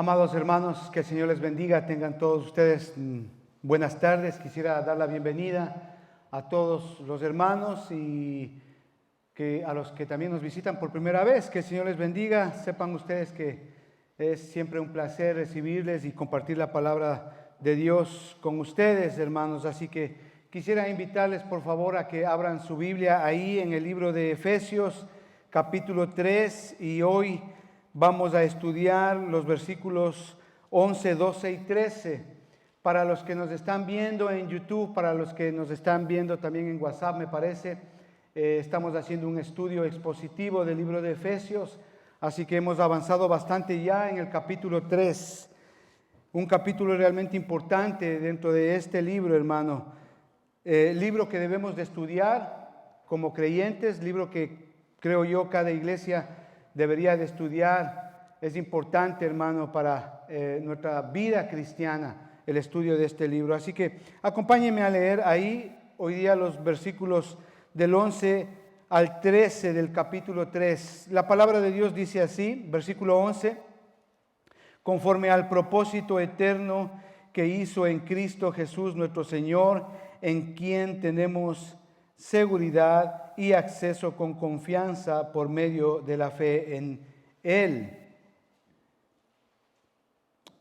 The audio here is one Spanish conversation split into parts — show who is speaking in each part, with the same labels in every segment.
Speaker 1: Amados hermanos, que el Señor les bendiga, tengan todos ustedes buenas tardes. Quisiera dar la bienvenida a todos los hermanos y a los que también nos visitan por primera vez. Que el Señor les bendiga. Sepan ustedes que es siempre un placer recibirles y compartir la palabra de Dios con ustedes, hermanos. Así que quisiera invitarles por favor a que abran su Biblia ahí en el libro de Efesios, capítulo 3, y hoy vamos a estudiar los versículos 11, 12 y 13. Para los que nos están viendo en YouTube, para los que nos están viendo también en WhatsApp, me parece, estamos haciendo un estudio expositivo del libro de Efesios, así que hemos avanzado bastante ya en el capítulo 3. Un capítulo realmente importante dentro de este libro, hermano. Libro que debemos de estudiar como creyentes, libro que creo yo cada iglesia debería de estudiar. Es importante, hermano, para nuestra vida cristiana, el estudio de este libro. Así que acompáñenme a leer ahí hoy día los versículos del 11 al 13 del capítulo 3. La palabra de Dios dice así, versículo 11: conforme al propósito eterno que hizo en Cristo Jesús nuestro Señor, en quien tenemos seguridad y acceso con confianza por medio de la fe en Él.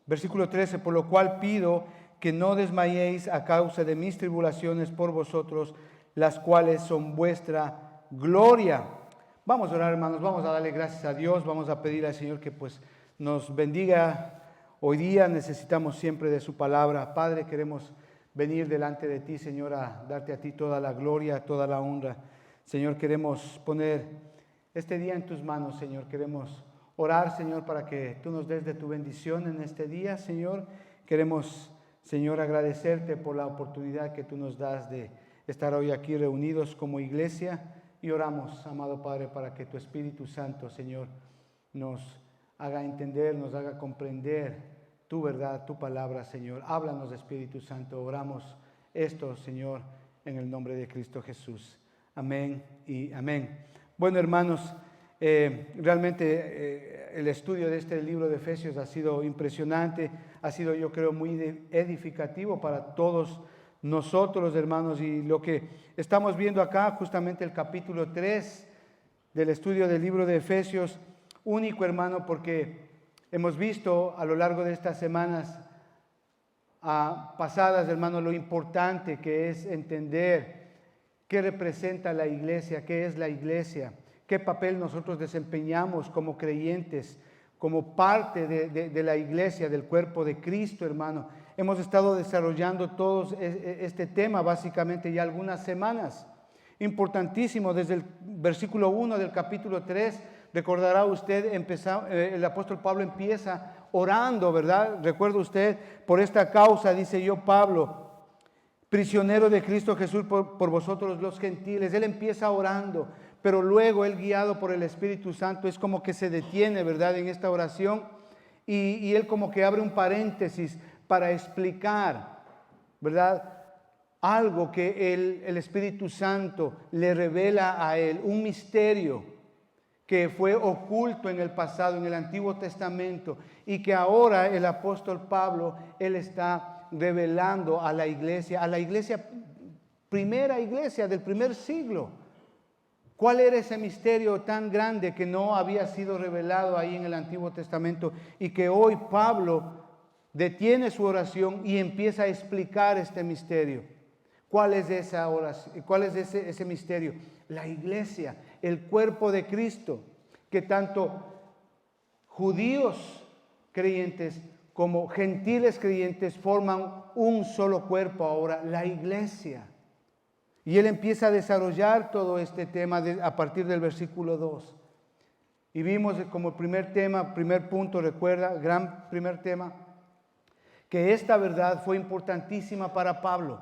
Speaker 1: Versículo 13: por lo cual pido que no desmayéis a causa de mis tribulaciones por vosotros, las cuales son vuestra gloria. Vamos a orar, hermanos, vamos a darle gracias a Dios, vamos a pedir al Señor que pues nos bendiga hoy día. Necesitamos siempre de su palabra. Padre, queremos venir delante de ti, Señor, a darte a ti toda la gloria, toda la honra. Señor, queremos poner este día en tus manos, Señor. Queremos orar, Señor, para que tú nos des de tu bendición en este día, Señor. Queremos, Señor, agradecerte por la oportunidad que tú nos das de estar hoy aquí reunidos como iglesia. Y oramos, amado Padre, para que tu Espíritu Santo, Señor, nos haga entender, nos haga comprender tu verdad, tu palabra, Señor. Háblanos, Espíritu Santo. Oramos esto, Señor, en el nombre de Cristo Jesús. Amén y amén. Bueno, hermanos, realmente el estudio de este libro de Efesios ha sido impresionante, ha sido, yo creo, muy edificativo para todos nosotros, hermanos, y lo que estamos viendo acá, justamente el capítulo 3 del estudio del libro de Efesios, único, hermano, porque hemos visto a lo largo de estas semanas pasadas, hermano, lo importante que es entender qué representa la iglesia, qué es la iglesia, qué papel nosotros desempeñamos como creyentes, como parte de la iglesia, del cuerpo de Cristo, hermano. Hemos estado desarrollando todos este tema básicamente ya algunas semanas. Importantísimo, desde el versículo 1 del capítulo 3, recordará usted, el apóstol Pablo empieza orando, ¿verdad? Recuerda usted, por esta causa, dice yo, Pablo, prisionero de Cristo Jesús por vosotros los gentiles. Él empieza orando, pero luego él, guiado por el Espíritu Santo, es como que se detiene, ¿verdad?, en esta oración, y él como que abre un paréntesis para explicar, ¿verdad?, algo que el Espíritu Santo le revela a él, un misterio que fue oculto en el pasado, en el Antiguo Testamento, y que ahora el apóstol Pablo, él está revelando a la iglesia, primera iglesia del primer siglo. ¿Cuál era ese misterio tan grande que no había sido revelado ahí en el Antiguo Testamento y que hoy Pablo detiene su oración y empieza a explicar este misterio? ¿Cuál es esa oración? ¿Cuál es ese misterio? La iglesia, el cuerpo de Cristo, que tanto judíos creyentes como gentiles creyentes forman un solo cuerpo ahora, la iglesia. Y él empieza a desarrollar todo este tema a partir del versículo 2. Y vimos como primer tema, primer punto, recuerda, gran primer tema, que esta verdad fue importantísima para Pablo.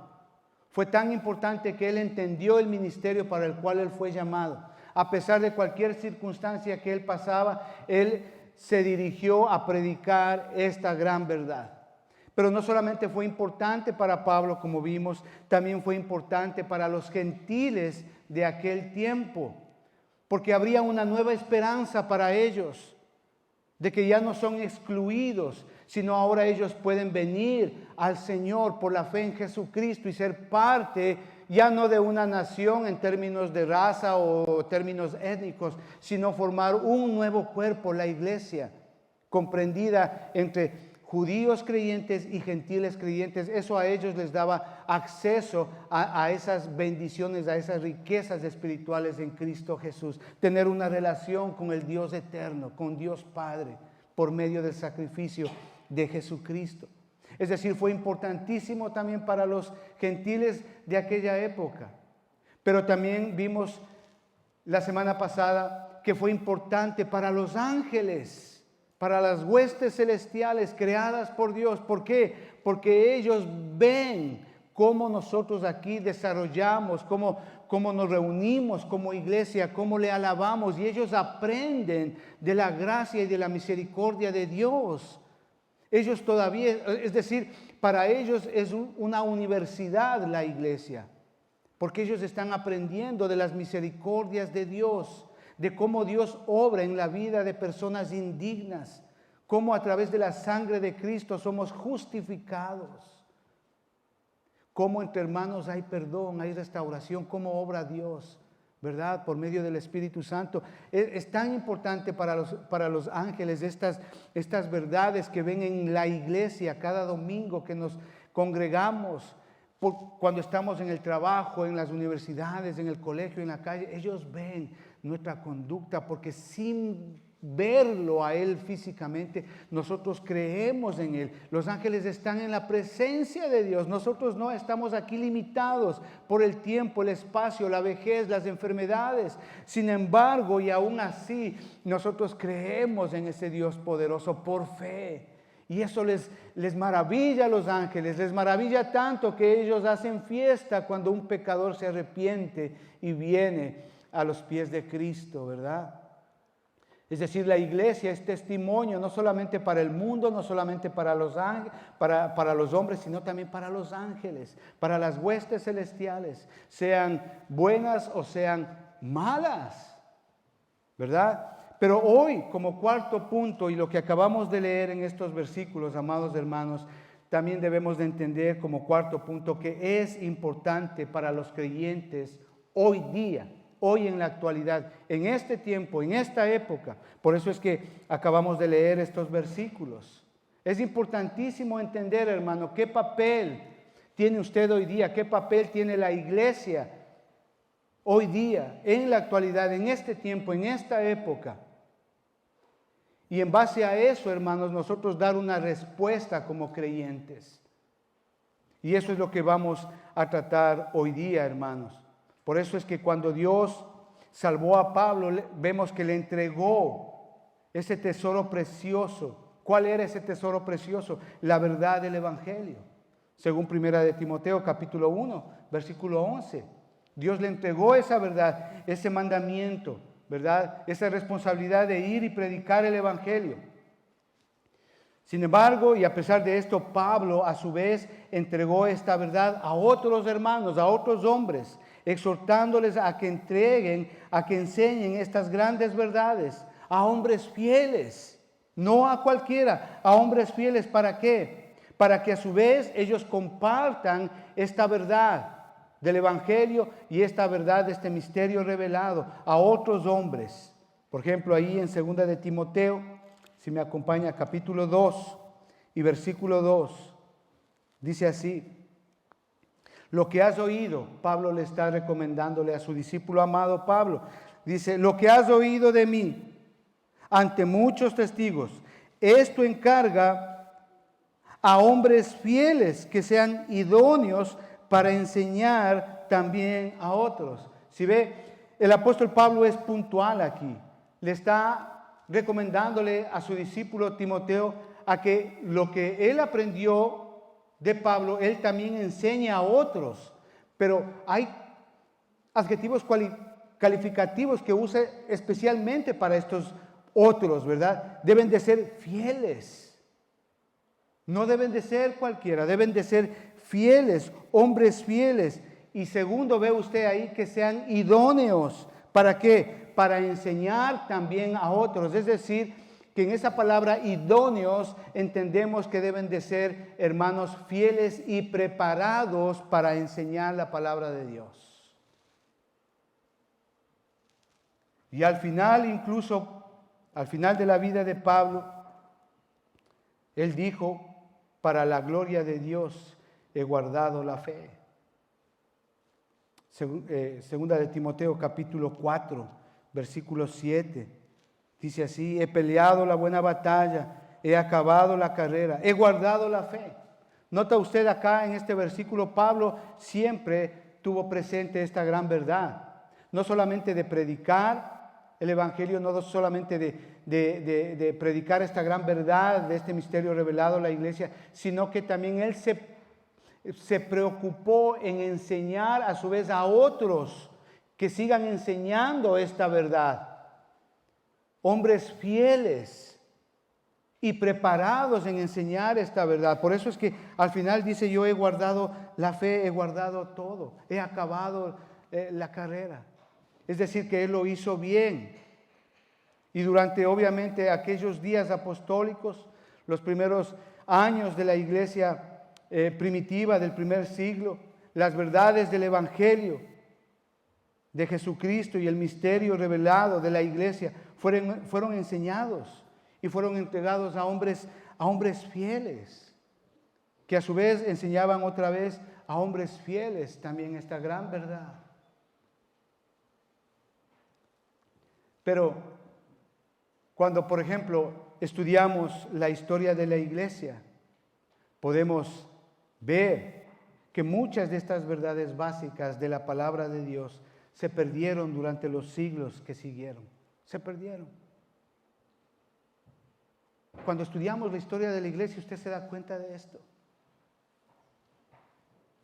Speaker 1: Fue tan importante que él entendió el ministerio para el cual él fue llamado. A pesar de cualquier circunstancia que él pasaba, él se dirigió a predicar esta gran verdad. Pero no solamente fue importante para Pablo, como vimos, también fue importante para los gentiles de aquel tiempo, porque habría una nueva esperanza para ellos. de que ya no son excluidos, sino ahora ellos pueden venir al Señor por la fe en Jesucristo y ser parte ya no de una nación en términos de raza o términos étnicos, sino formar un nuevo cuerpo, la iglesia, comprendida entre judíos creyentes y gentiles creyentes. Eso a ellos les daba acceso a esas bendiciones, a esas riquezas espirituales en Cristo Jesús. Tener una relación con el Dios eterno, con Dios Padre, por medio del sacrificio de Jesucristo. Es decir, fue importantísimo también para los gentiles de aquella época. Pero también vimos la semana pasada que fue importante para los ángeles, para las huestes celestiales creadas por Dios. ¿Por qué? Porque ellos ven cómo nosotros aquí desarrollamos, cómo nos reunimos como iglesia, cómo le alabamos, y ellos aprenden de la gracia y de la misericordia de Dios. Ellos todavía, es decir, para ellos es una universidad la iglesia, porque ellos están aprendiendo de las misericordias de Dios, de cómo Dios obra en la vida de personas indignas, cómo a través de la sangre de Cristo somos justificados, cómo entre hermanos hay perdón, hay restauración, cómo obra Dios, ¿verdad? Por medio del Espíritu Santo. Es tan importante para los ángeles estas verdades que ven en la iglesia cada domingo que nos congregamos, cuando estamos en el trabajo, en las universidades, en el colegio, en la calle. Ellos ven nuestra conducta, porque sin verlo a Él físicamente, nosotros creemos en Él. Los ángeles están en la presencia de Dios. Nosotros no estamos aquí limitados por el tiempo, el espacio, la vejez, las enfermedades. Sin embargo, y aún así, nosotros creemos en ese Dios poderoso por fe. Y eso les maravilla a los ángeles, les maravilla tanto que ellos hacen fiesta cuando un pecador se arrepiente y viene a los pies de Cristo, ¿verdad? Es decir, la iglesia es testimonio no solamente para el mundo, no solamente para los hombres, sino también para los ángeles, para las huestes celestiales, sean buenas o sean malas, ¿verdad? Pero hoy, como cuarto punto, y lo que acabamos de leer en estos versículos, amados hermanos, también debemos de entender como cuarto punto que es importante para los creyentes hoy día, hoy en la actualidad, en este tiempo, en esta época. Por eso es que acabamos de leer estos versículos. Es importantísimo entender, hermano, qué papel tiene usted hoy día, qué papel tiene la iglesia hoy día, en la actualidad, en este tiempo, en esta época. Y en base a eso, hermanos, nosotros dar una respuesta como creyentes. Y eso es lo que vamos a tratar hoy día, hermanos. Por eso es que cuando Dios salvó a Pablo, vemos que le entregó ese tesoro precioso. ¿Cuál era ese tesoro precioso? La verdad del Evangelio. Según Primera de Timoteo, capítulo 1, versículo 11. Dios le entregó esa verdad, ese mandamiento, ¿verdad? Esa responsabilidad de ir y predicar el Evangelio. Sin embargo, y a pesar de esto, Pablo a su vez entregó esta verdad a otros hermanos, a otros hombres, exhortándoles a que entreguen, a que enseñen estas grandes verdades a hombres fieles, no a cualquiera, a hombres fieles. ¿Para qué? Para que a su vez ellos compartan esta verdad del Evangelio y esta verdad de este misterio revelado a otros hombres. Por ejemplo, ahí en 2 de Timoteo, si me acompaña, capítulo 2 y versículo 2, dice así: lo que has oído, Pablo le está recomendándole a su discípulo amado Pablo, dice: lo que has oído de mí ante muchos testigos, esto encarga a hombres fieles que sean idóneos para enseñar también a otros. Si ve, el apóstol Pablo es puntual aquí. Le está recomendándole a su discípulo Timoteo a que lo que él aprendió de Pablo, él también enseña a otros. Pero hay adjetivos calificativos que usa especialmente para estos otros, ¿verdad? Deben de ser fieles. No deben de ser cualquiera, deben de ser fieles, hombres fieles. Y segundo, ve usted ahí que sean idóneos. ¿Para qué? Para enseñar también a otros. Es decir, que en esa palabra idóneos entendemos que deben de ser hermanos fieles y preparados para enseñar la palabra de Dios. Y al final, incluso al final de la vida de Pablo, él dijo, para la gloria de Dios he guardado la fe. Segunda de Timoteo capítulo 4, versículo 7. Dice así, he peleado la buena batalla, he acabado la carrera, he guardado la fe. Nota usted acá en este versículo, Pablo siempre tuvo presente esta gran verdad. No solamente de predicar el Evangelio, no solamente de predicar esta gran verdad, de este misterio revelado a la iglesia, sino que también él se preocupó en enseñar a su vez a otros que sigan enseñando esta verdad. Hombres fieles y preparados en enseñar esta verdad. Por eso es que al final dice, yo he guardado la fe, he guardado todo, he acabado la carrera. Es decir, que él lo hizo bien. Y durante obviamente aquellos días apostólicos, los primeros años de la iglesia primitiva del primer siglo, las verdades del Evangelio de Jesucristo y el misterio revelado de la iglesia fueron enseñados y fueron entregados a hombres fieles, que a su vez enseñaban otra vez a hombres fieles también esta gran verdad. Pero cuando, por ejemplo, estudiamos la historia de la iglesia, podemos ver que muchas de estas verdades básicas de la palabra de Dios se perdieron durante los siglos que siguieron. Se perdieron. Cuando estudiamos la historia de la iglesia, usted se da cuenta de esto.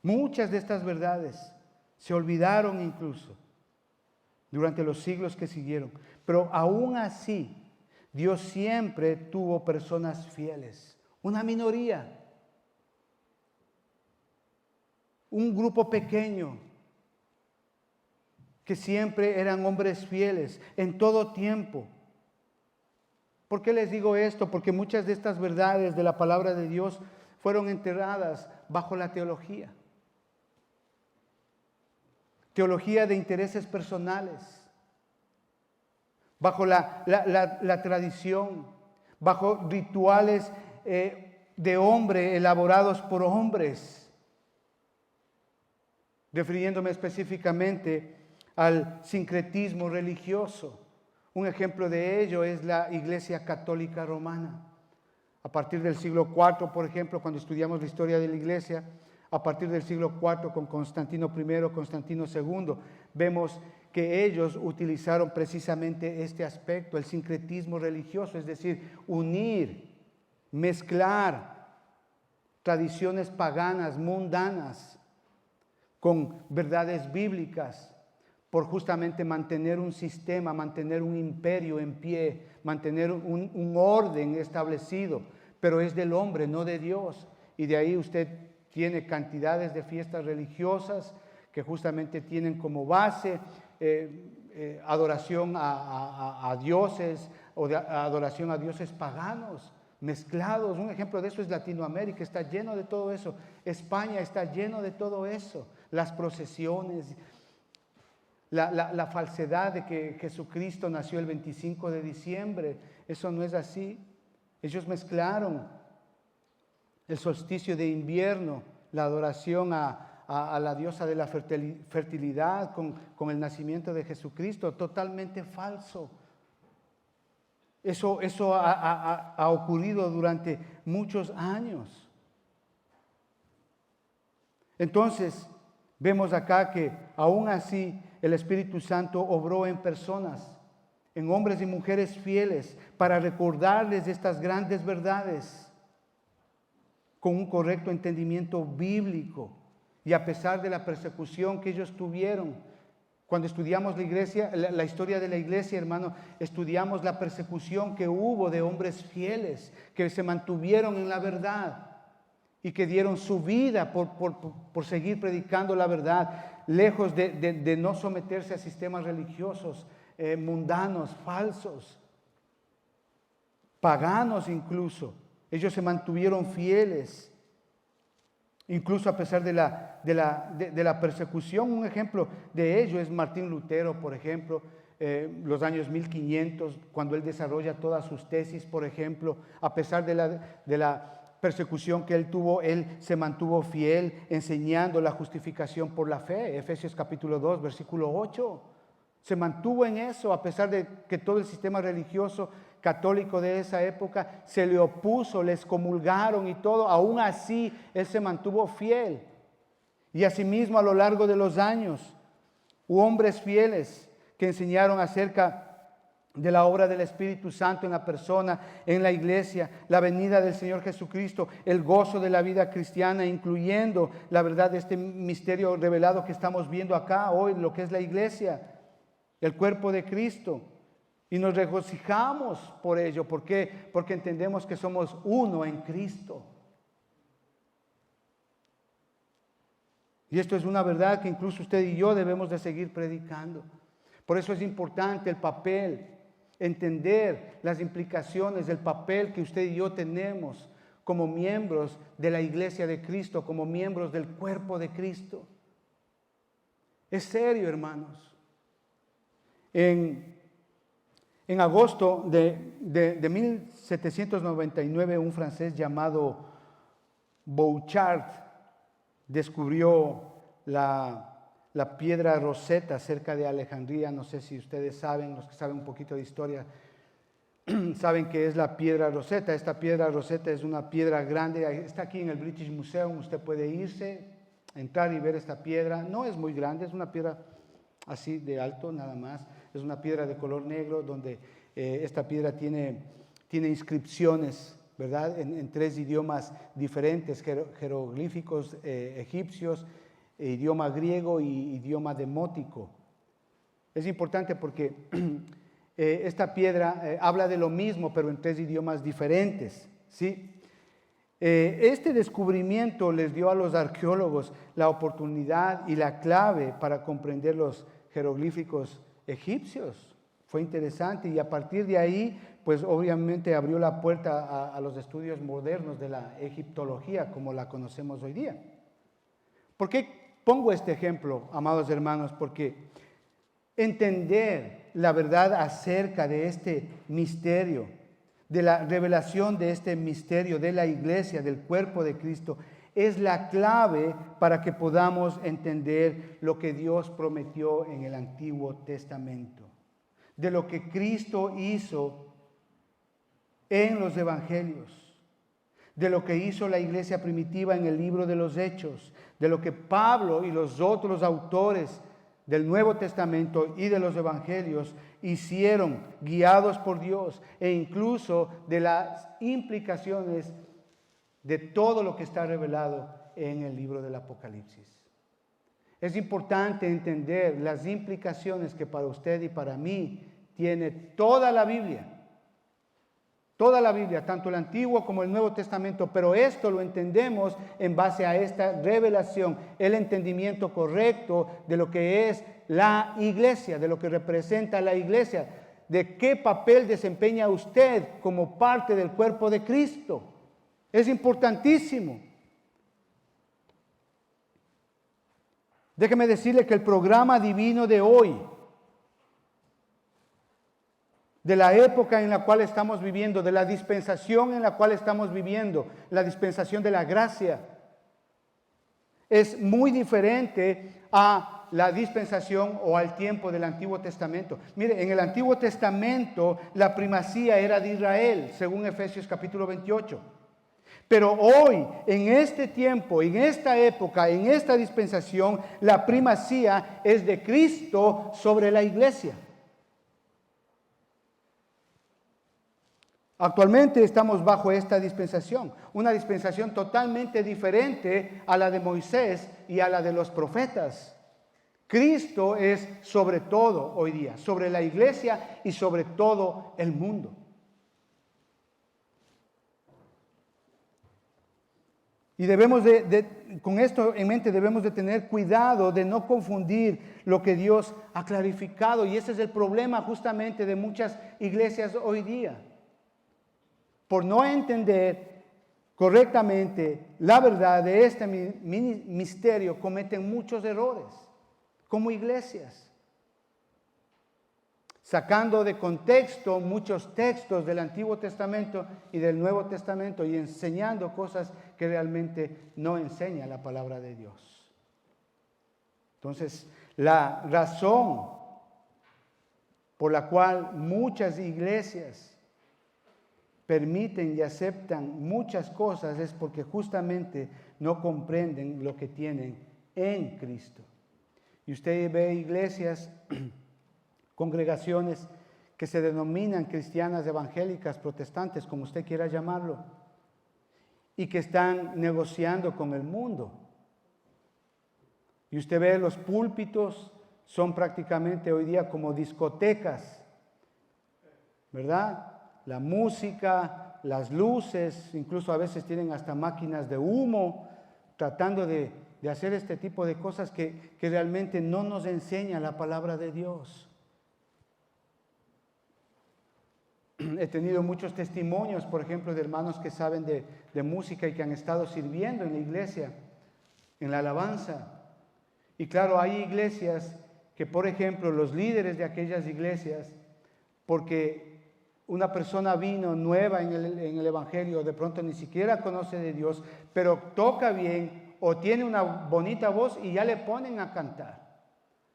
Speaker 1: Muchas de estas verdades se olvidaron incluso durante los siglos que siguieron. Pero aún así, Dios siempre tuvo personas fieles. Una minoría. Un grupo pequeño que siempre eran hombres fieles en todo tiempo. ¿Por qué les digo esto? Porque muchas de estas verdades de la palabra de Dios fueron enterradas bajo la teología. Teología de intereses personales, bajo la tradición, bajo rituales de hombre elaborados por hombres, refiriéndome específicamente al sincretismo religioso. Un ejemplo de ello es la Iglesia Católica Romana. A partir del siglo IV, por ejemplo, cuando estudiamos la historia de la Iglesia, a partir del siglo IV con Constantino I, Constantino II, vemos que ellos utilizaron precisamente este aspecto, el sincretismo religioso, es decir, unir, mezclar tradiciones paganas, mundanas, con verdades bíblicas, por justamente mantener un sistema, mantener un imperio en pie, mantener un orden establecido, pero es del hombre, no de Dios. Y de ahí usted tiene cantidades de fiestas religiosas que justamente tienen como base adoración a dioses o adoración a dioses paganos, mezclados. Un ejemplo de eso es Latinoamérica, está lleno de todo eso. España está lleno de todo eso. Las procesiones, la falsedad de que Jesucristo nació el 25 de diciembre, eso no es así. Ellos mezclaron el solsticio de invierno, la adoración a la diosa de la fertilidad con el nacimiento de Jesucristo, totalmente falso. Eso ha ocurrido durante muchos años. Entonces, vemos acá que aún así el Espíritu Santo obró en personas, en hombres y mujeres fieles, para recordarles estas grandes verdades con un correcto entendimiento bíblico. Y a pesar de la persecución que ellos tuvieron, cuando estudiamos la historia de la iglesia, hermano, estudiamos la persecución que hubo de hombres fieles, que se mantuvieron en la verdad y que dieron su vida por seguir predicando la verdad, lejos de no someterse a sistemas religiosos mundanos, falsos. paganos incluso. Ellos se mantuvieron fieles, incluso a pesar de la persecución. Un ejemplo de ello es Martín Lutero, por ejemplo, los años 1500, cuando él desarrolla todas sus tesis, por ejemplo, a pesar de la persecución que él tuvo, él se mantuvo fiel, enseñando la justificación por la fe. Efesios capítulo 2, versículo 8. Se mantuvo en eso, a pesar de que todo el sistema religioso católico de esa época se le opuso, le excomulgaron y todo. Aún así, él se mantuvo fiel. Y asimismo, a lo largo de los años, hubo hombres fieles que enseñaron acerca de la obra del Espíritu Santo en la persona, en la iglesia, la venida del Señor Jesucristo, el gozo de la vida cristiana, incluyendo la verdad de este misterio revelado que estamos viendo acá hoy, lo que es la iglesia, el cuerpo de Cristo. Y nos regocijamos por ello. ¿Por qué? Porque entendemos que somos uno en Cristo. Y esto es una verdad que incluso usted y yo debemos de seguir predicando. Por eso es importante el papel, entender las implicaciones del papel que usted y yo tenemos como miembros de la iglesia de Cristo, como miembros del cuerpo de Cristo. Es serio, hermanos. En agosto de 1799, un francés llamado Bouchard descubrió la piedra Rosetta cerca de Alejandría. No sé si ustedes saben, los que saben un poquito de historia, saben que es la piedra Rosetta. Esta piedra Rosetta es una piedra grande, está aquí en el British Museum, usted puede irse, entrar y ver esta piedra. No es muy grande, es una piedra así de alto nada más. Es una piedra de color negro donde esta piedra tiene inscripciones, ¿verdad? En 3 idiomas diferentes, jeroglíficos egipcios, idioma griego y idioma demótico. Es importante porque esta piedra habla de lo mismo, pero en 3 idiomas diferentes, ¿sí? Este descubrimiento les dio a los arqueólogos la oportunidad y la clave para comprender los jeroglíficos egipcios. Fue interesante y a partir de ahí, pues obviamente abrió la puerta a los estudios modernos de la egiptología como la conocemos hoy día. ¿Por qué pongo este ejemplo, amados hermanos? Porque entender la verdad acerca de este misterio, de la revelación de este misterio de la iglesia, del cuerpo de Cristo, es la clave para que podamos entender lo que Dios prometió en el Antiguo Testamento, de lo que Cristo hizo en los evangelios, de lo que hizo la iglesia primitiva en el libro de los Hechos, de lo que Pablo y los otros autores del Nuevo Testamento y de los evangelios hicieron guiados por Dios, e incluso de las implicaciones de todo lo que está revelado en el libro del Apocalipsis. Es importante entender las implicaciones que para usted y para mí tiene toda la Biblia, tanto el Antiguo como el Nuevo Testamento, pero esto lo entendemos en base a esta revelación, el entendimiento correcto de lo que es la iglesia, de lo que representa la iglesia, de qué papel desempeña usted como parte del cuerpo de Cristo. Es importantísimo. Déjeme decirle que el programa divino de hoy, de la época en la cual estamos viviendo, de la dispensación en la cual estamos viviendo, la dispensación de la gracia, es muy diferente a la dispensación o al tiempo del Antiguo Testamento. Mire, en el Antiguo Testamento la primacía era de Israel, según Efesios capítulo 28. Pero hoy, en este tiempo, en esta época, en esta dispensación, la primacía es de Cristo sobre la iglesia. Actualmente estamos bajo esta dispensación, una dispensación totalmente diferente a la de Moisés y a la de los profetas. Cristo es sobre todo hoy día, sobre la iglesia y sobre todo el mundo. Y debemos con esto en mente, debemos de tener cuidado de no confundir lo que Dios ha clarificado. Y ese es el problema justamente de muchas iglesias hoy día. por no entender correctamente la verdad de este misterio, cometen muchos errores, como iglesias, sacando de contexto muchos textos del Antiguo Testamento y del Nuevo Testamento y enseñando cosas que realmente no enseña la palabra de Dios. Entonces, la razón por la cual muchas iglesias permiten y aceptan muchas cosas es porque justamente no comprenden lo que tienen en Cristo. Y usted ve iglesias, congregaciones que se denominan cristianas evangélicas, protestantes, como usted quiera llamarlo, y que están negociando con el mundo. Y usted ve los púlpitos, son prácticamente hoy día como discotecas, ¿verdad? La música, las luces, incluso a veces tienen hasta máquinas de humo, tratando de hacer este tipo de cosas que realmente no nos enseña la palabra de Dios. He tenido muchos testimonios, por ejemplo, de hermanos que saben de música y que han estado sirviendo en la iglesia, en la alabanza. Y claro, hay iglesias que, por ejemplo, los líderes de aquellas iglesias, porque una persona vino nueva en el Evangelio, de pronto ni siquiera conoce de Dios, pero toca bien o tiene una bonita voz y ya le ponen a cantar.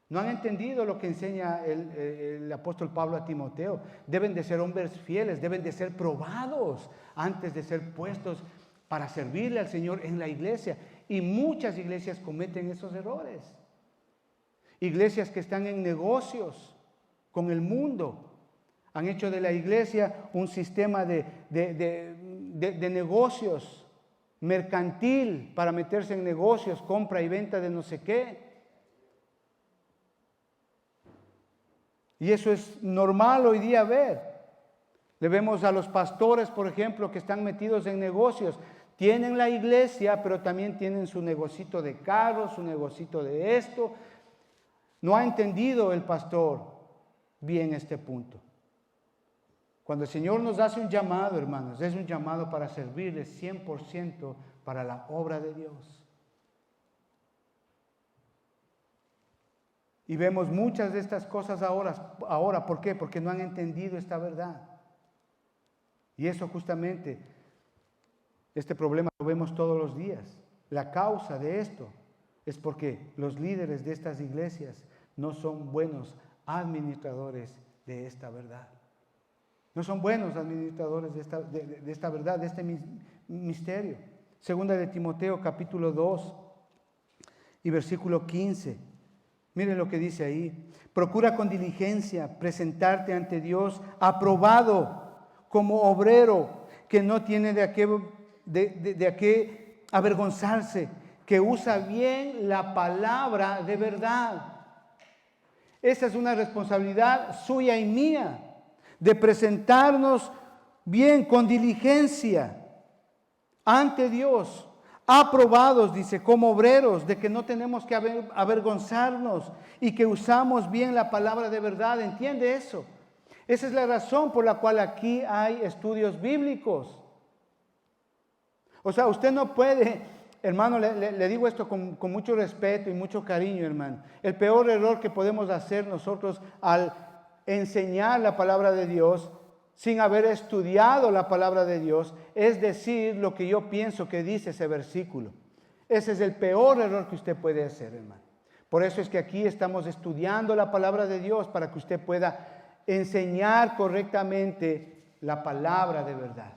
Speaker 1: No han entendido lo que enseña el apóstol Pablo a Timoteo. Deben de ser hombres fieles, deben de ser probados antes de ser puestos para servirle al Señor en la iglesia. Y muchas iglesias cometen esos errores. Iglesias que están en negocios con el mundo. Han hecho de la iglesia un sistema de negocios mercantil para meterse en negocios, compra y venta de no sé qué. Y eso es normal hoy día ver. Le vemos a los pastores, por ejemplo, que están metidos en negocios. Tienen la iglesia, pero también tienen su negocito de carros, su negocito de esto. No ha entendido el pastor bien este punto. Cuando el Señor nos hace un llamado, hermanos, es un llamado para servirle 100% para la obra de Dios. Y vemos muchas de estas cosas ahora, ¿por qué? Porque no han entendido esta verdad. Y eso justamente, este problema lo vemos todos los días. La causa de esto es porque los líderes de estas iglesias no son buenos administradores de esta verdad. No son buenos administradores de esta verdad, de este misterio. Segunda de Timoteo capítulo 2 y versículo 15. Miren lo que dice ahí. Procura con diligencia presentarte ante Dios aprobado como obrero que no tiene de qué avergonzarse, que usa bien la palabra de verdad. Esa es una responsabilidad suya y mía, de presentarnos bien, con diligencia, ante Dios, aprobados, dice, como obreros, de que no tenemos que avergonzarnos y que usamos bien la palabra de verdad. ¿Entiende eso? Esa es la razón por la cual aquí hay estudios bíblicos. O sea, usted no puede, hermano, le digo esto con mucho respeto y mucho cariño, hermano. El peor error que podemos hacer nosotros al enseñar la palabra de Dios sin haber estudiado la palabra de Dios es decir lo que yo pienso que dice ese versículo. Ese es el peor error que usted puede hacer, hermano. Por eso es que aquí estamos estudiando la palabra de Dios para que usted pueda enseñar correctamente la palabra de verdad.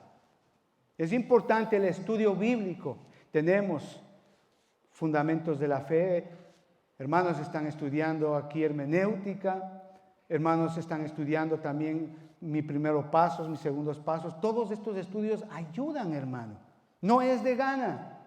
Speaker 1: Es importante el estudio bíblico. Tenemos fundamentos de la fe. Hermanos están estudiando aquí hermenéutica. Hermanos están estudiando también mis primeros pasos, mis segundos pasos. Todos estos estudios ayudan, hermano. No es de gana.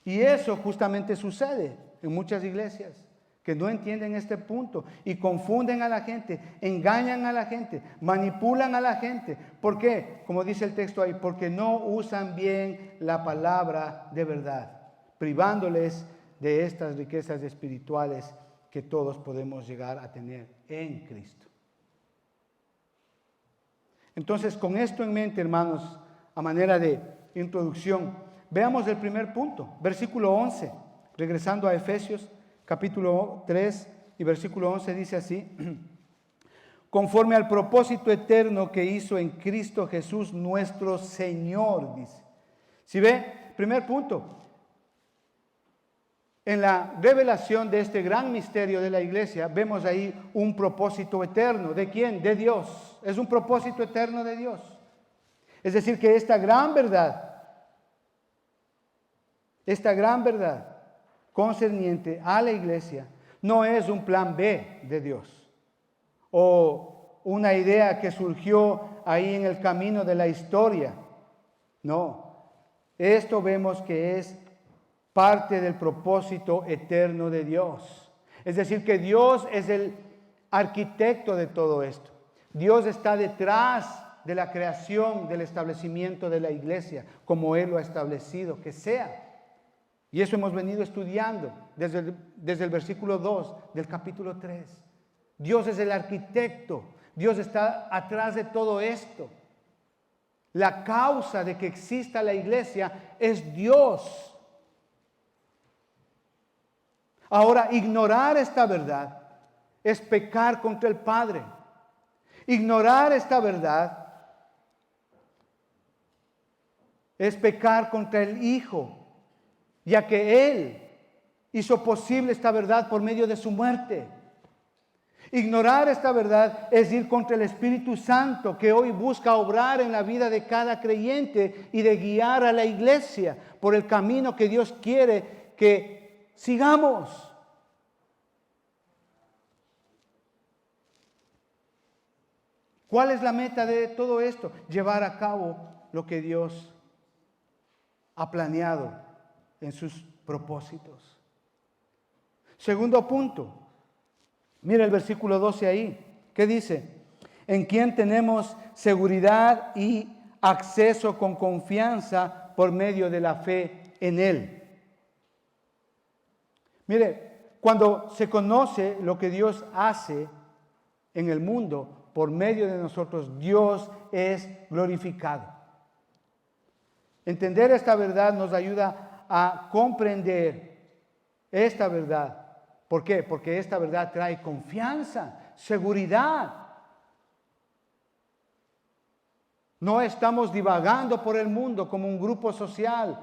Speaker 1: Y eso justamente sucede en muchas iglesias que no entienden este punto y confunden a la gente, engañan a la gente, manipulan a la gente. ¿Por qué? Como dice el texto ahí, porque no usan bien la palabra de verdad, privándoles de estas riquezas espirituales que todos podemos llegar a tener en Cristo. Entonces, con esto en mente, hermanos, a manera de introducción, veamos el primer punto, versículo 11, regresando a Efesios, capítulo 3 y versículo 11, dice así: conforme al propósito eterno que hizo en Cristo Jesús nuestro Señor, dice. Si ve, primer punto, en la revelación de este gran misterio de la iglesia, vemos ahí un propósito eterno. ¿De quién? De Dios. Es un propósito eterno de Dios. Es decir, que esta gran verdad concerniente a la iglesia, no es un plan B de Dios o una idea que surgió ahí en el camino de la historia. No, esto vemos que es parte del propósito eterno de Dios. Es decir, que Dios es el arquitecto de todo esto. Dios está detrás de la creación, del establecimiento de la iglesia, como Él lo ha establecido, que sea. Y eso hemos venido estudiando desde el versículo 2 del capítulo 3. Dios es el arquitecto. Dios está atrás de todo esto. La causa de que exista la iglesia es Dios. Ahora, ignorar esta verdad es pecar contra el Padre. Ignorar esta verdad es pecar contra el Hijo, ya que Él hizo posible esta verdad por medio de su muerte. Ignorar esta verdad es ir contra el Espíritu Santo, que hoy busca obrar en la vida de cada creyente y de guiar a la iglesia por el camino que Dios quiere que sigamos. ¿Cuál es la meta de todo esto? Llevar a cabo lo que Dios ha planeado en sus propósitos. Segundo punto, mira el versículo 12 ahí. ¿Qué dice? En quien tenemos seguridad y acceso con confianza por medio de la fe en Él. Mire, cuando se conoce lo que Dios hace en el mundo, por medio de nosotros, Dios es glorificado. Entender esta verdad nos ayuda a comprender esta verdad. ¿Por qué? Porque esta verdad trae confianza, seguridad. No estamos divagando por el mundo como un grupo social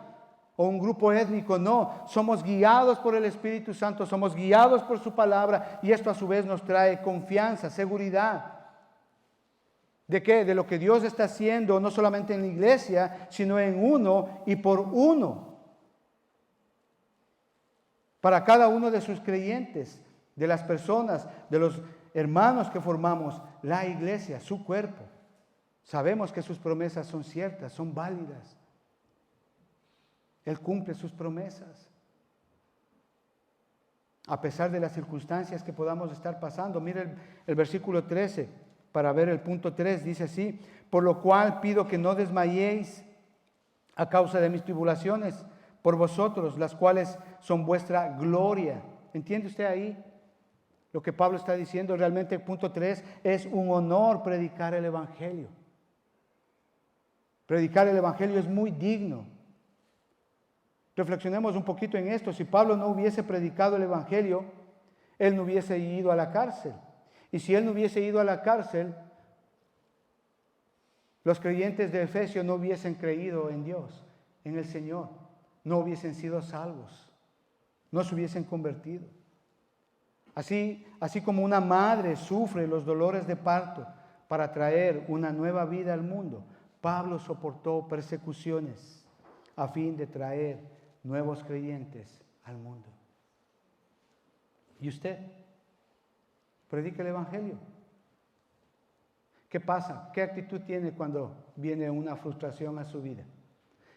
Speaker 1: o un grupo étnico, no. Somos guiados por el Espíritu Santo, somos guiados por su palabra y esto a su vez nos trae confianza, seguridad. ¿De qué? De lo que Dios está haciendo, no solamente en la iglesia, sino en uno y por uno. Para cada uno de sus creyentes, de las personas, de los hermanos que formamos la iglesia, su cuerpo. Sabemos que sus promesas son ciertas, son válidas. Él cumple sus promesas. A pesar de las circunstancias que podamos estar pasando. Mire el versículo 13. Para ver el punto 3, dice así: por lo cual pido que no desmayéis a causa de mis tribulaciones por vosotros, las cuales son vuestra gloria. ¿Entiende usted ahí lo que Pablo está diciendo? Realmente el punto 3 es un honor predicar el Evangelio. Predicar el Evangelio es muy digno. Reflexionemos un poquito en esto. Si Pablo no hubiese predicado el Evangelio, él no hubiese ido a la cárcel. Y si él no hubiese ido a la cárcel, los creyentes de Efesios no hubiesen creído en Dios, en el Señor. No hubiesen sido salvos. No se hubiesen convertido. Así como una madre sufre los dolores de parto para traer una nueva vida al mundo, Pablo soportó persecuciones a fin de traer nuevos creyentes al mundo. ¿Y usted? Predica el Evangelio. ¿Qué pasa? ¿Qué actitud tiene cuando viene una frustración a su vida?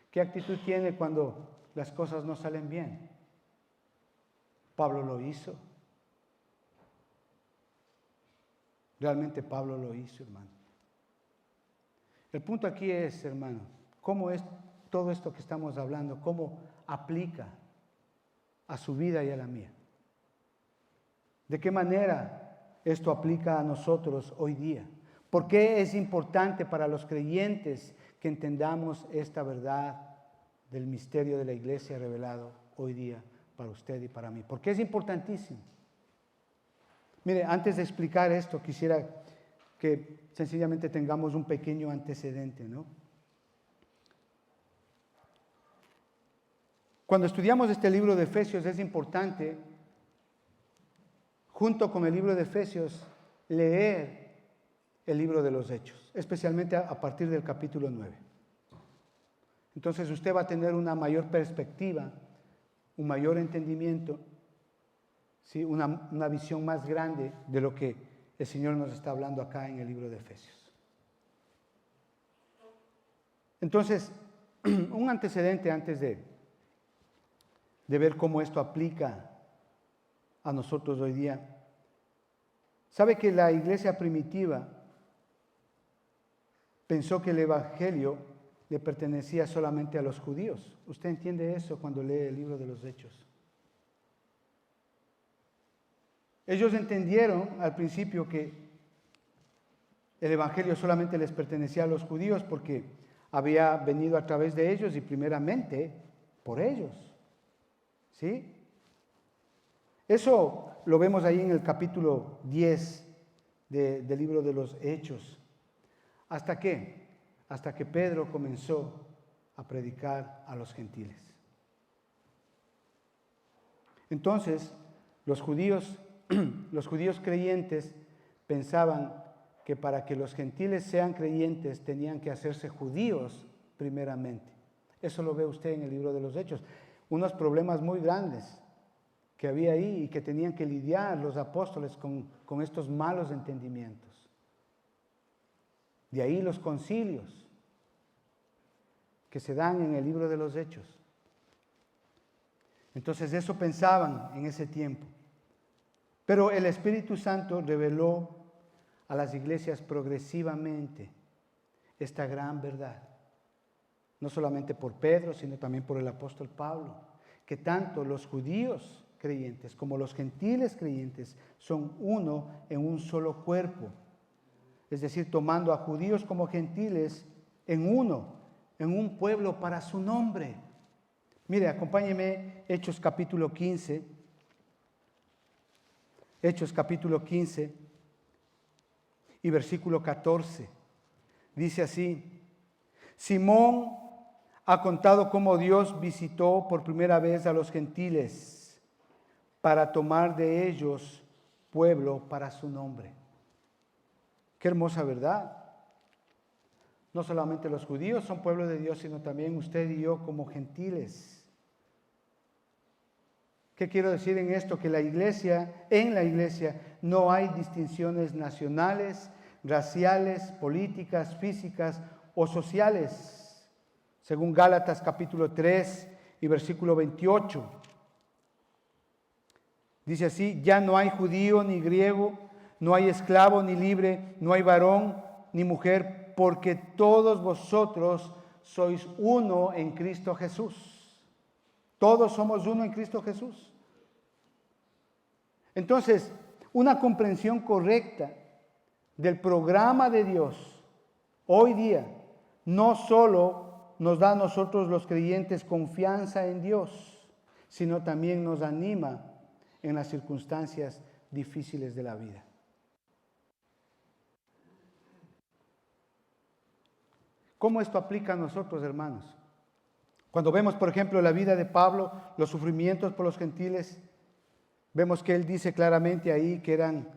Speaker 1: ¿Qué actitud tiene cuando las cosas no salen bien? Pablo lo hizo. Realmente Pablo lo hizo, hermano. El punto aquí es, hermano, cómo es todo esto que estamos hablando, cómo aplica a su vida y a la mía. ¿De qué manera esto aplica a nosotros hoy día? ¿Por qué es importante para los creyentes que entendamos esta verdad del misterio de la iglesia revelado hoy día para usted y para mí? ¿Por qué es importantísimo? Mire, antes de explicar esto, quisiera que sencillamente tengamos un pequeño antecedente, ¿no? Cuando estudiamos este libro de Efesios es importante, junto con el libro de Efesios, leer el libro de los Hechos, especialmente a partir del capítulo 9. Entonces usted va a tener una mayor perspectiva, un mayor entendimiento, ¿sí? Una visión más grande de lo que el Señor nos está hablando acá en el libro de Efesios. Entonces, un antecedente antes de ver cómo esto aplica a nosotros hoy día. ¿Sabe que la iglesia primitiva pensó que el evangelio le pertenecía solamente a los judíos? ¿Usted entiende eso cuando lee el libro de los Hechos? Ellos entendieron al principio que el evangelio solamente les pertenecía a los judíos porque había venido a través de ellos y primeramente por ellos. ¿Sí? Eso lo vemos ahí en el capítulo 10 del libro de los Hechos. ¿Hasta qué? Hasta que Pedro comenzó a predicar a los gentiles. Entonces, los judíos creyentes pensaban que para que los gentiles sean creyentes tenían que hacerse judíos primeramente. Eso lo ve usted en el libro de los Hechos. Unos problemas muy grandes que había ahí y que tenían que lidiar los apóstoles con estos malos entendimientos. De ahí los concilios que se dan en el libro de los Hechos. Entonces eso pensaban en ese tiempo. Pero el Espíritu Santo reveló a las iglesias progresivamente esta gran verdad. No solamente por Pedro, sino también por el apóstol Pablo, que tanto los judíos creyentes como los gentiles creyentes son uno en un solo cuerpo. Es decir, tomando a judíos como gentiles en uno, en un pueblo para su nombre. Mire, acompáñeme, Hechos capítulo 15. Hechos capítulo 15 y versículo 14. Dice así: Simón ha contado cómo Dios visitó por primera vez a los gentiles para tomar de ellos pueblo para su nombre. Qué hermosa verdad. No solamente los judíos son pueblo de Dios, sino también usted y yo como gentiles. ¿Qué quiero decir en esto? Que en la iglesia no hay distinciones nacionales, raciales, políticas, físicas o sociales. Según Gálatas capítulo 3 y versículo 28. Dice así: ya no hay judío ni griego, no hay esclavo ni libre, no hay varón ni mujer, porque todos vosotros sois uno en Cristo Jesús. Todos somos uno en Cristo Jesús. Entonces, una comprensión correcta del programa de Dios hoy día no solo nos da a nosotros los creyentes confianza en Dios, sino también nos anima en las circunstancias difíciles de la vida. ¿Cómo esto aplica a nosotros, hermanos? Cuando vemos, por ejemplo, la vida de Pablo, los sufrimientos por los gentiles, vemos que él dice claramente ahí que eran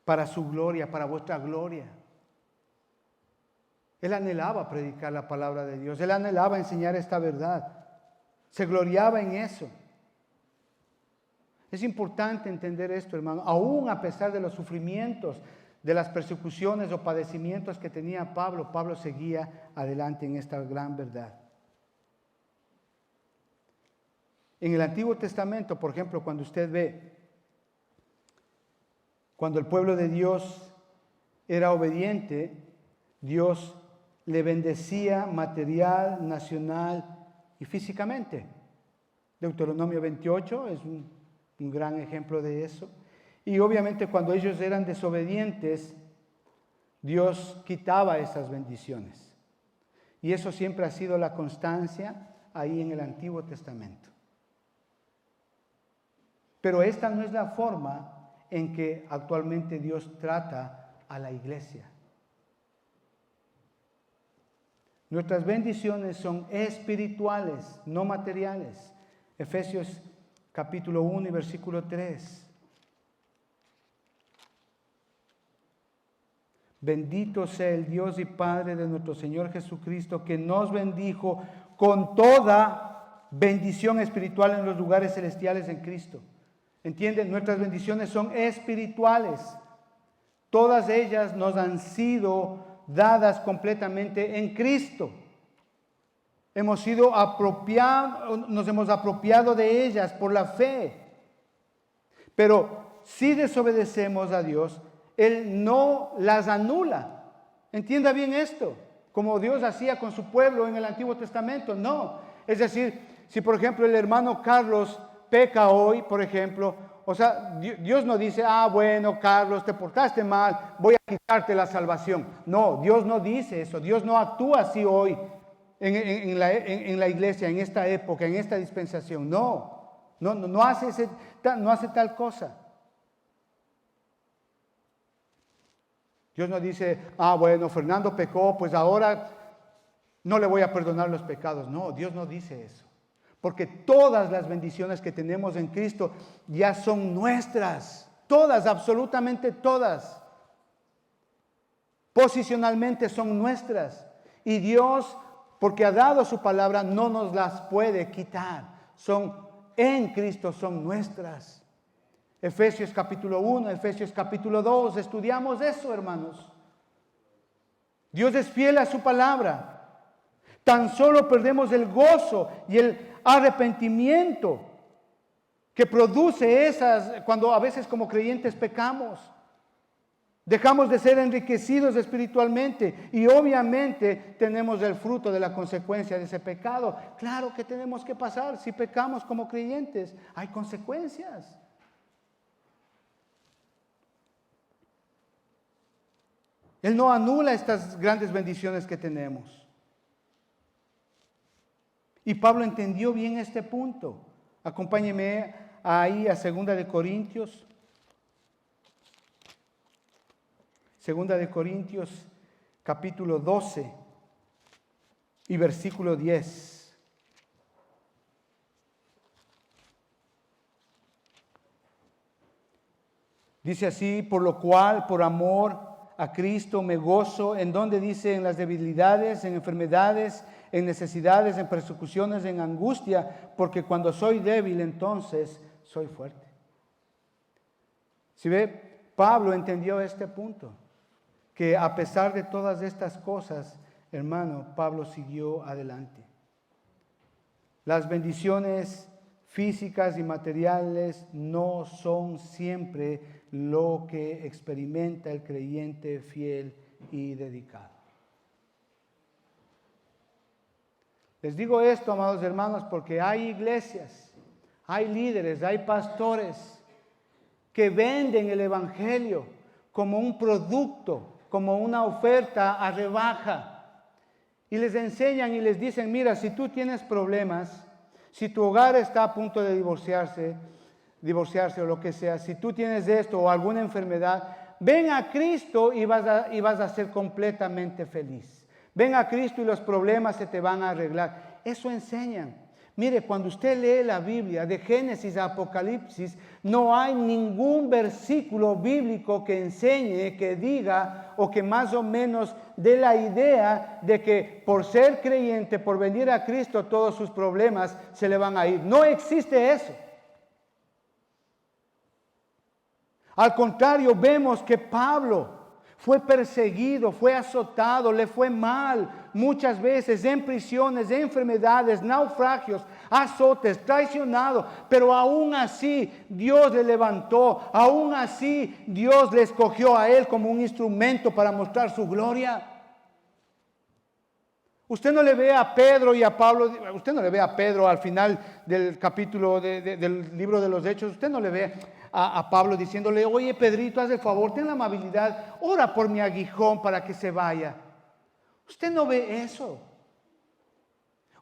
Speaker 1: para su gloria, para vuestra gloria. Él anhelaba predicar la palabra de Dios, él anhelaba enseñar esta verdad, se gloriaba en eso. Es importante entender esto, hermano, aún a pesar de los sufrimientos, de las persecuciones o padecimientos que tenía Pablo, Pablo seguía adelante en esta gran verdad. En el Antiguo Testamento, por ejemplo, cuando usted ve, cuando el pueblo de Dios era obediente, Dios le bendecía material, nacional y físicamente. Deuteronomio 28 es un gran ejemplo de eso. Y obviamente cuando ellos eran desobedientes, Dios quitaba esas bendiciones. Y eso siempre ha sido la constancia ahí en el Antiguo Testamento. Pero esta no es la forma en que actualmente Dios trata a la iglesia. Nuestras bendiciones son espirituales, no materiales. Efesios capítulo 1 y versículo 3. Bendito sea el Dios y Padre de nuestro Señor Jesucristo, que nos bendijo con toda bendición espiritual en los lugares celestiales en Cristo. ¿Entienden? Nuestras bendiciones son espirituales. Todas ellas nos han sido dadas completamente en Cristo. Nos hemos apropiado de ellas por la fe. Pero si desobedecemos a Dios, Él no las anula. Entienda bien esto, como Dios hacía con su pueblo en el Antiguo Testamento. No, es decir, si por ejemplo el hermano Carlos peca hoy, por ejemplo, o sea, Dios no dice, bueno, Carlos, te portaste mal, voy a quitarte la salvación. No, Dios no dice eso, Dios no actúa así hoy en la iglesia, en esta época, en esta dispensación. No hace tal cosa. Dios no dice, bueno, Fernando pecó, pues ahora no le voy a perdonar los pecados. No, Dios no dice eso. Porque todas las bendiciones que tenemos en Cristo ya son nuestras. Todas, absolutamente todas. Posicionalmente son nuestras. Y Dios, porque ha dado su palabra, no nos las puede quitar. En Cristo son nuestras. Efesios capítulo 1, Efesios capítulo 2, estudiamos eso, hermanos. Dios es fiel a su palabra. Tan solo perdemos el gozo y el arrepentimiento que produce cuando a veces como creyentes pecamos. Dejamos de ser enriquecidos espiritualmente y obviamente tenemos el fruto de la consecuencia de ese pecado. Claro que tenemos que pasar. Si pecamos como creyentes, hay consecuencias. Él no anula estas grandes bendiciones que tenemos. Y Pablo entendió bien este punto. Acompáñeme ahí a 2 de Corintios. 2 de Corintios, capítulo 12 y versículo 10. Dice así: por lo cual, por amor a Cristo me gozo, en donde dice, en las debilidades, en enfermedades, en necesidades, en persecuciones, en angustia, porque cuando soy débil, entonces soy fuerte. Si ve, Pablo entendió este punto, que a pesar de todas estas cosas, hermano, Pablo siguió adelante. Las bendiciones físicas y materiales no son siempre lo que experimenta el creyente fiel y dedicado. Les digo esto, amados hermanos, porque hay iglesias, hay líderes, hay pastores que venden el evangelio como un producto, como una oferta a rebaja. Y les enseñan y les dicen, mira, si tú tienes problemas, si tu hogar está a punto de divorciarse o lo que sea, si tú tienes esto o alguna enfermedad, ven a Cristo y vas a ser completamente feliz. Ven a Cristo y los problemas se te van a arreglar. Eso enseñan. Mire, cuando usted lee la Biblia, de Génesis a Apocalipsis, no hay ningún versículo bíblico que enseñe, que diga o que más o menos dé la idea de que por ser creyente, por venir a Cristo, todos sus problemas se le van a ir. No existe eso. Al contrario, vemos que Pablo fue perseguido, fue azotado, le fue mal muchas veces, en prisiones, en enfermedades, naufragios, azotes, traicionado, pero aún así Dios le levantó, aún así Dios le escogió a él como un instrumento para mostrar su gloria. Usted no le ve a Pedro y a Pablo, usted no le ve a Pedro al final del capítulo del libro de los Hechos, usted no le ve a Pablo diciéndole, oye Pedrito, haz el favor, ten la amabilidad, ora por mi aguijón para que se vaya. Usted no ve eso.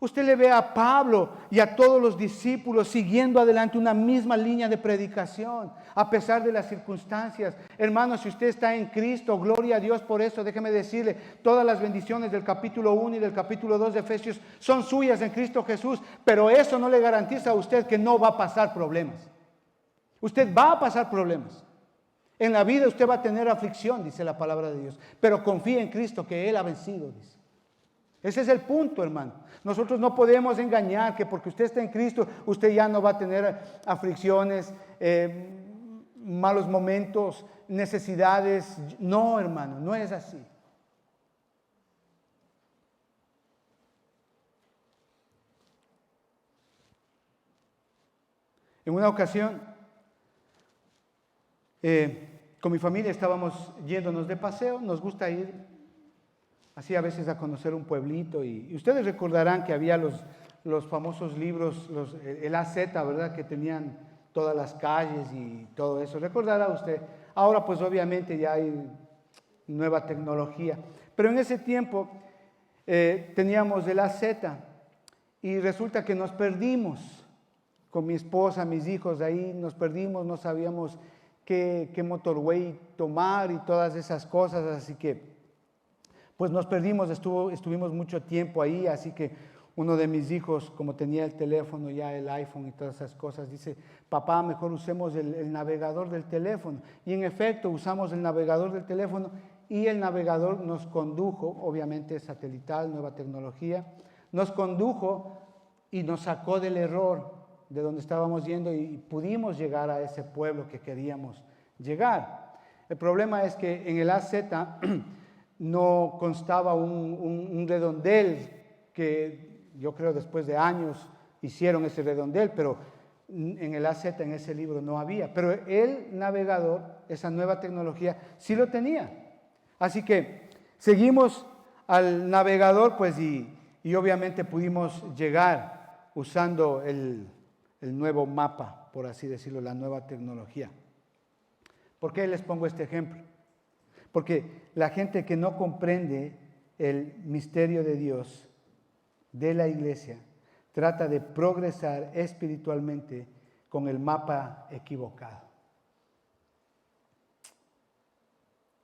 Speaker 1: Usted le ve a Pablo y a todos los discípulos siguiendo adelante una misma línea de predicación, a pesar de las circunstancias. Hermano, si usted está en Cristo, gloria a Dios por eso. Déjeme decirle, todas las bendiciones del capítulo 1 y del capítulo 2 de Efesios son suyas en Cristo Jesús, pero eso no le garantiza a usted que no va a pasar problemas. Usted va a pasar problemas. En la vida usted va a tener aflicción, dice la palabra de Dios, pero confía en Cristo que Él ha vencido, dice. Ese es el punto, hermano. Nosotros no podemos engañar que porque usted está en Cristo, usted ya no va a tener aflicciones, malos momentos, necesidades. No, hermano, no es así. En una ocasión, con mi familia estábamos yéndonos de paseo, nos gusta ir así a veces a conocer un pueblito y ustedes recordarán que había los famosos libros, el AZ, ¿verdad? Que tenían todas las calles y todo eso. Recordará usted. Ahora pues obviamente ya hay nueva tecnología. Pero en ese tiempo teníamos el AZ y resulta que nos perdimos con mi esposa, mis hijos, ahí nos perdimos, no sabíamos qué motorway tomar y todas esas cosas, así que pues nos perdimos, estuvimos mucho tiempo ahí, así que uno de mis hijos, como tenía el teléfono, ya el iPhone y todas esas cosas, dice, papá, mejor usemos el navegador del teléfono. Y en efecto, usamos el navegador del teléfono y el navegador nos condujo, obviamente satelital, nueva tecnología, nos condujo y nos sacó del error de donde estábamos yendo y pudimos llegar a ese pueblo que queríamos llegar. El problema es que en el AZ no constaba un redondel, que yo creo después de años hicieron ese redondel, pero en el AZ, en ese libro no había. Pero el navegador, esa nueva tecnología, sí lo tenía. Así que seguimos al navegador, pues, y obviamente pudimos llegar usando el nuevo mapa, por así decirlo, la nueva tecnología. ¿Por qué les pongo este ejemplo? Porque la gente que no comprende el misterio de Dios, de la iglesia, trata de progresar espiritualmente con el mapa equivocado,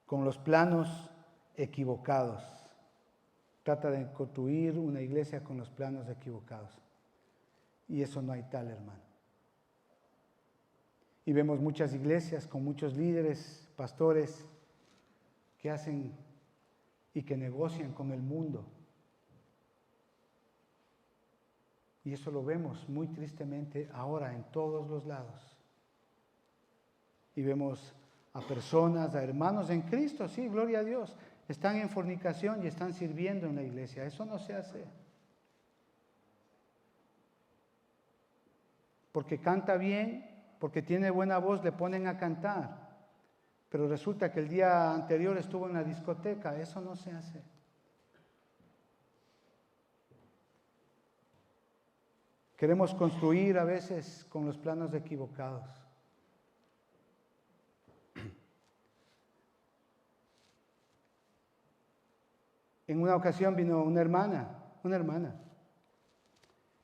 Speaker 1: con los planos equivocados. Trata de construir una iglesia con los planos equivocados. Y eso no hay tal, hermano. Y vemos muchas iglesias con muchos líderes, pastores, que hacen y que negocian con el mundo. Y eso lo vemos muy tristemente ahora en todos los lados. Y vemos a personas, a hermanos en Cristo, sí, gloria a Dios, están en fornicación y están sirviendo en la iglesia. Eso no se hace. Porque canta bien, porque tiene buena voz, le ponen a cantar. Pero resulta que el día anterior estuvo en la discoteca. Eso no se hace. Queremos construir a veces con los planos equivocados. En una ocasión vino una hermana.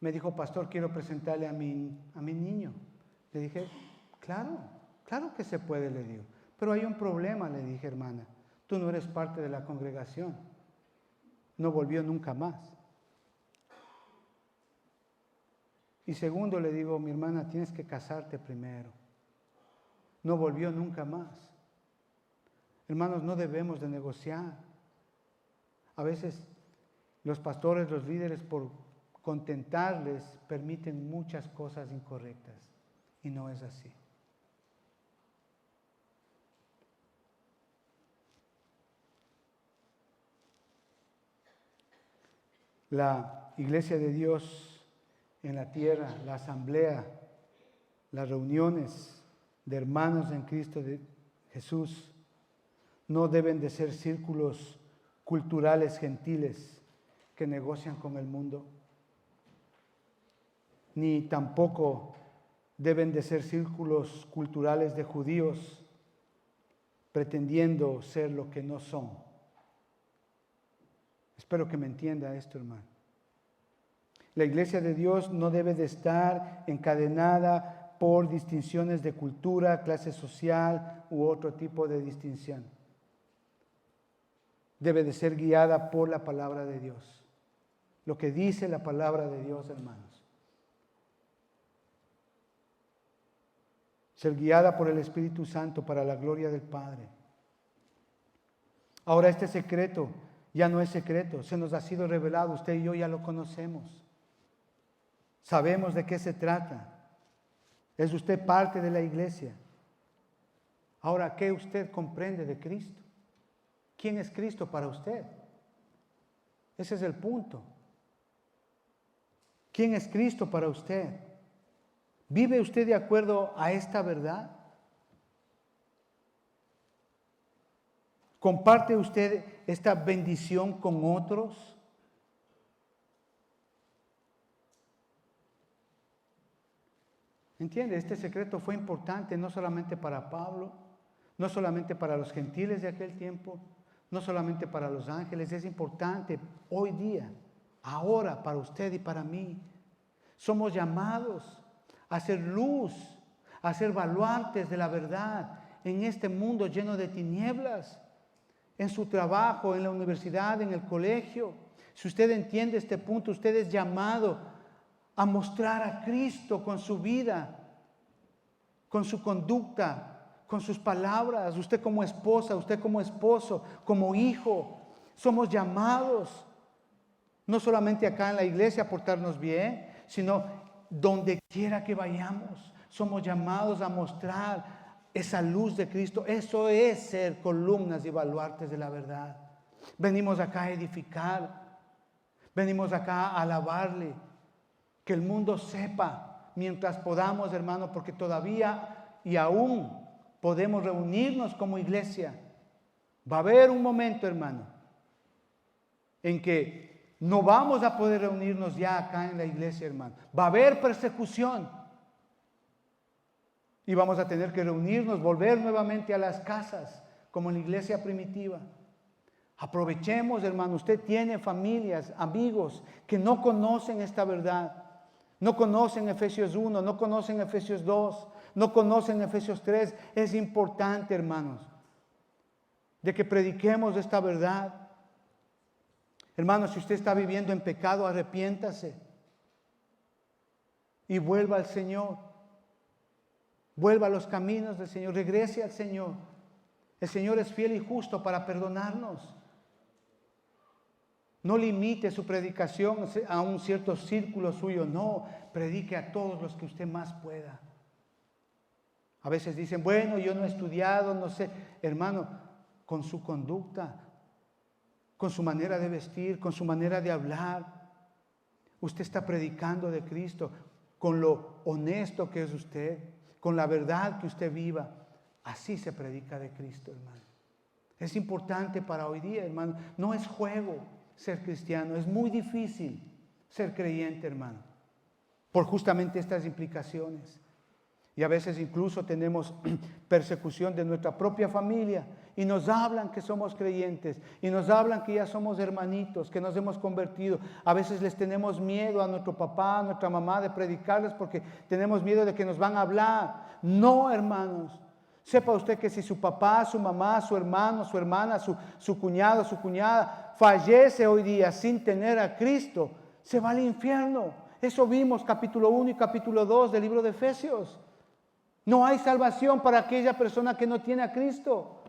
Speaker 1: Me dijo, pastor, quiero presentarle a mi niño. Le dije, claro que se puede, le digo. Pero hay un problema, le dije, hermana. Tú no eres parte de la congregación. No volvió nunca más. Y segundo, le digo, mi hermana, tienes que casarte primero. No volvió nunca más. Hermanos, no debemos de negociar. A veces los pastores, los líderes, por contentarles, permiten muchas cosas incorrectas. Y no es así. La iglesia de Dios en la tierra, la asamblea, las reuniones de hermanos en Cristo de Jesús, no deben de ser círculos culturales gentiles que negocian con el mundo, ni tampoco deben de ser círculos culturales de judíos pretendiendo ser lo que no son. Espero que me entienda esto, hermano. La iglesia de Dios no debe de estar encadenada por distinciones de cultura, clase social u otro tipo de distinción. Debe de ser guiada por la palabra de Dios. Lo que dice la palabra de Dios, hermanos. Ser guiada por el Espíritu Santo para la gloria del Padre. Ahora este secreto ya no es secreto, se nos ha sido revelado, usted y yo ya lo conocemos. Sabemos de qué se trata. Es usted parte de la iglesia. Ahora, ¿qué usted comprende de Cristo? ¿Quién es Cristo para usted? Ese es el punto. ¿Quién es Cristo para usted? ¿Vive usted de acuerdo a esta verdad? ¿Comparte usted esta bendición con otros? ¿Entiende? Este secreto fue importante no solamente para Pablo, no solamente para los gentiles de aquel tiempo, no solamente para los ángeles, es importante hoy día, ahora para usted y para mí. Somos llamados a ser luz, a ser baluartes de la verdad en este mundo lleno de tinieblas, en su trabajo, en la universidad, en el colegio. Si usted entiende este punto, usted es llamado a mostrar a Cristo con su vida, con su conducta, con sus palabras. Usted como esposa, usted como esposo, como hijo, somos llamados no solamente acá en la iglesia a portarnos bien, sino donde quiera que vayamos. Somos llamados a mostrar esa luz de Cristo. Eso es ser columnas y baluartes de la verdad. Venimos acá a edificar, venimos acá a alabarle. Que el mundo sepa mientras podamos, hermano, porque todavía y aún podemos reunirnos como iglesia. Va a haber un momento, hermano, en que no vamos a poder reunirnos ya acá en la iglesia, hermano. Va a haber persecución. Y vamos a tener que reunirnos, volver nuevamente a las casas, como en la iglesia primitiva. Aprovechemos, hermano, usted tiene familias, amigos que no conocen esta verdad. No conocen Efesios 1, no conocen Efesios 2, no conocen Efesios 3. Es importante, hermanos, de que prediquemos esta verdad. Hermanos, si usted está viviendo en pecado, arrepiéntase y vuelva al Señor. Vuelva a los caminos del Señor, regrese al Señor. El Señor es fiel y justo para perdonarnos. No limite su predicación a un cierto círculo suyo, no, predique a todos los que usted más pueda. A veces dicen, bueno, yo no he estudiado, no sé. Hermano, con su conducta, con su manera de vestir, con su manera de hablar, usted está predicando de Cristo, con lo honesto que es usted, con la verdad que usted viva. Así se predica de Cristo, hermano. Es importante para hoy día, hermano. No es juego ser cristiano, es muy difícil ser creyente, hermano, por justamente estas implicaciones. Y a veces incluso tenemos persecución de nuestra propia familia y nos hablan que somos creyentes y nos hablan que ya somos hermanitos, que nos hemos convertido. A veces les tenemos miedo a nuestro papá, a nuestra mamá de predicarles porque tenemos miedo de que nos van a hablar. No, hermanos. Sepa usted que si su papá, su mamá, su hermano, su hermana, su cuñado, su cuñada fallece hoy día sin tener a Cristo, se va al infierno. Eso vimos capítulo 1 y capítulo 2 del libro de Efesios. No hay salvación para aquella persona que no tiene a Cristo.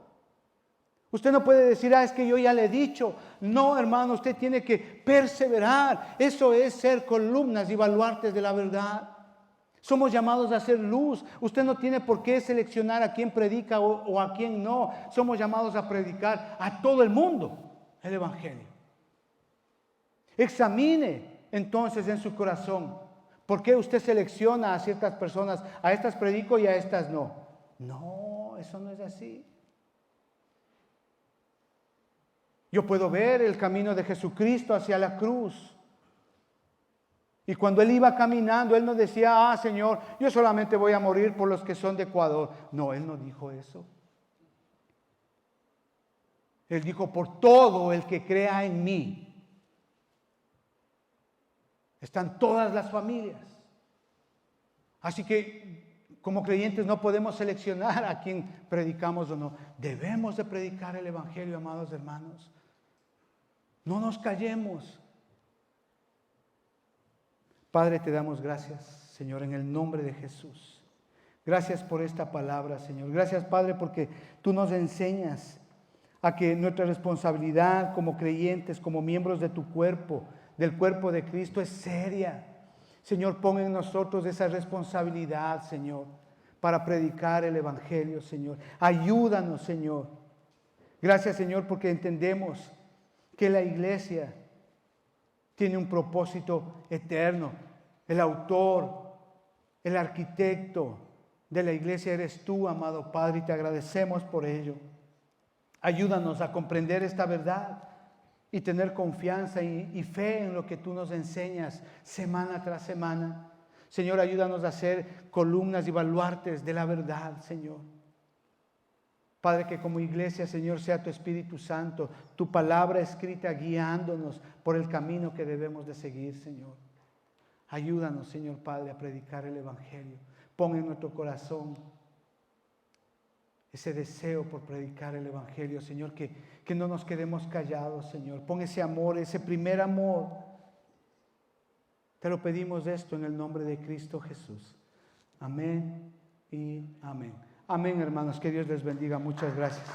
Speaker 1: Usted no puede decir, es que yo ya le he dicho. No, hermano, usted tiene que perseverar. Eso es ser columnas y baluartes de la verdad. Somos llamados a hacer luz. Usted no tiene por qué seleccionar a quién predica o a quién no. Somos llamados a predicar a todo el mundo el Evangelio. Examine entonces en su corazón por qué usted selecciona a ciertas personas. A estas predico y a estas no. No, eso no es así. Yo puedo ver el camino de Jesucristo hacia la cruz. Y cuando Él iba caminando, Él no decía, Señor, yo solamente voy a morir por los que son de Ecuador. No, Él no dijo eso. Él dijo, por todo el que crea en mí. Están todas las familias. Así que como creyentes no podemos seleccionar a quién predicamos o no. Debemos de predicar el Evangelio, amados hermanos. No nos callemos. Padre, te damos gracias, Señor, en el nombre de Jesús. Gracias por esta palabra, Señor. Gracias, Padre, porque tú nos enseñas a que nuestra responsabilidad como creyentes, como miembros de tu cuerpo, del cuerpo de Cristo, es seria. Señor, pon en nosotros esa responsabilidad, Señor, para predicar el Evangelio, Señor. Ayúdanos, Señor. Gracias, Señor, porque entendemos que la iglesia tiene un propósito eterno. El autor, el arquitecto de la iglesia eres tú, amado Padre, y te agradecemos por ello. Ayúdanos a comprender esta verdad y tener confianza y fe en lo que tú nos enseñas semana tras semana. Señor, ayúdanos a ser columnas y baluartes de la verdad, Señor. Padre, que como iglesia, Señor, sea tu Espíritu Santo, tu palabra escrita guiándonos por el camino que debemos de seguir, Señor. Ayúdanos, Señor Padre, a predicar el Evangelio. Pon en nuestro corazón ese deseo por predicar el Evangelio, Señor, que no nos quedemos callados, Señor. Pon ese amor, ese primer amor. Te lo pedimos esto en el nombre de Cristo Jesús. Amén y amén. Amén, hermanos. Que Dios les bendiga. Muchas gracias.